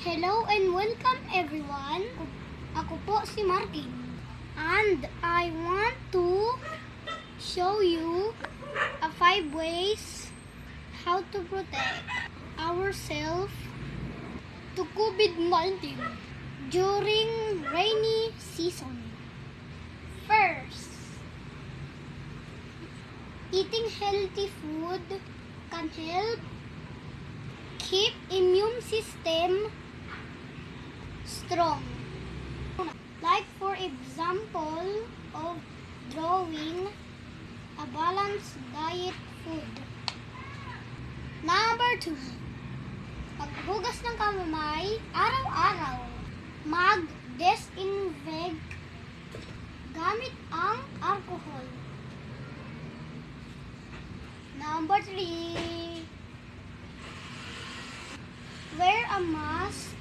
Hello and welcome everyone. Ako po si Martin. And I want to show you 5 ways how to protect ourselves to COVID-19 during rainy season. First, eating healthy food can help keep immune system strong. Like for example of drawing a balanced diet food. Number 2, maghugas ng kamay araw-araw. Mag-disinfect gamit ang alcohol. Number 3, wear a mask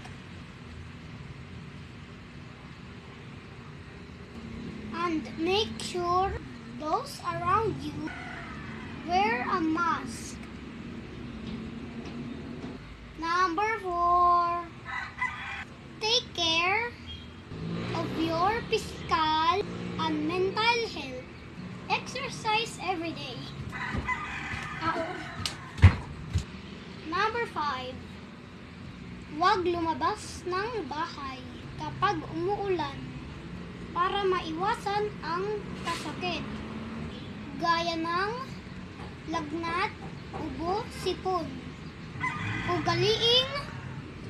and make sure those around you wear a mask. Number 4, take care of your physical and mental health. Exercise every day. Number 5, huwag lumabas ng bahay kapag umuulan para maiwasan ang kasakit gaya ng lagnat, ubo, sipon. Ugaliing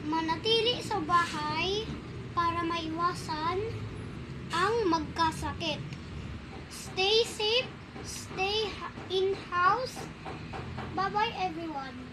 manatili sa bahay para maiwasan ang magkasakit. Stay safe, stay in house. Bye-bye everyone.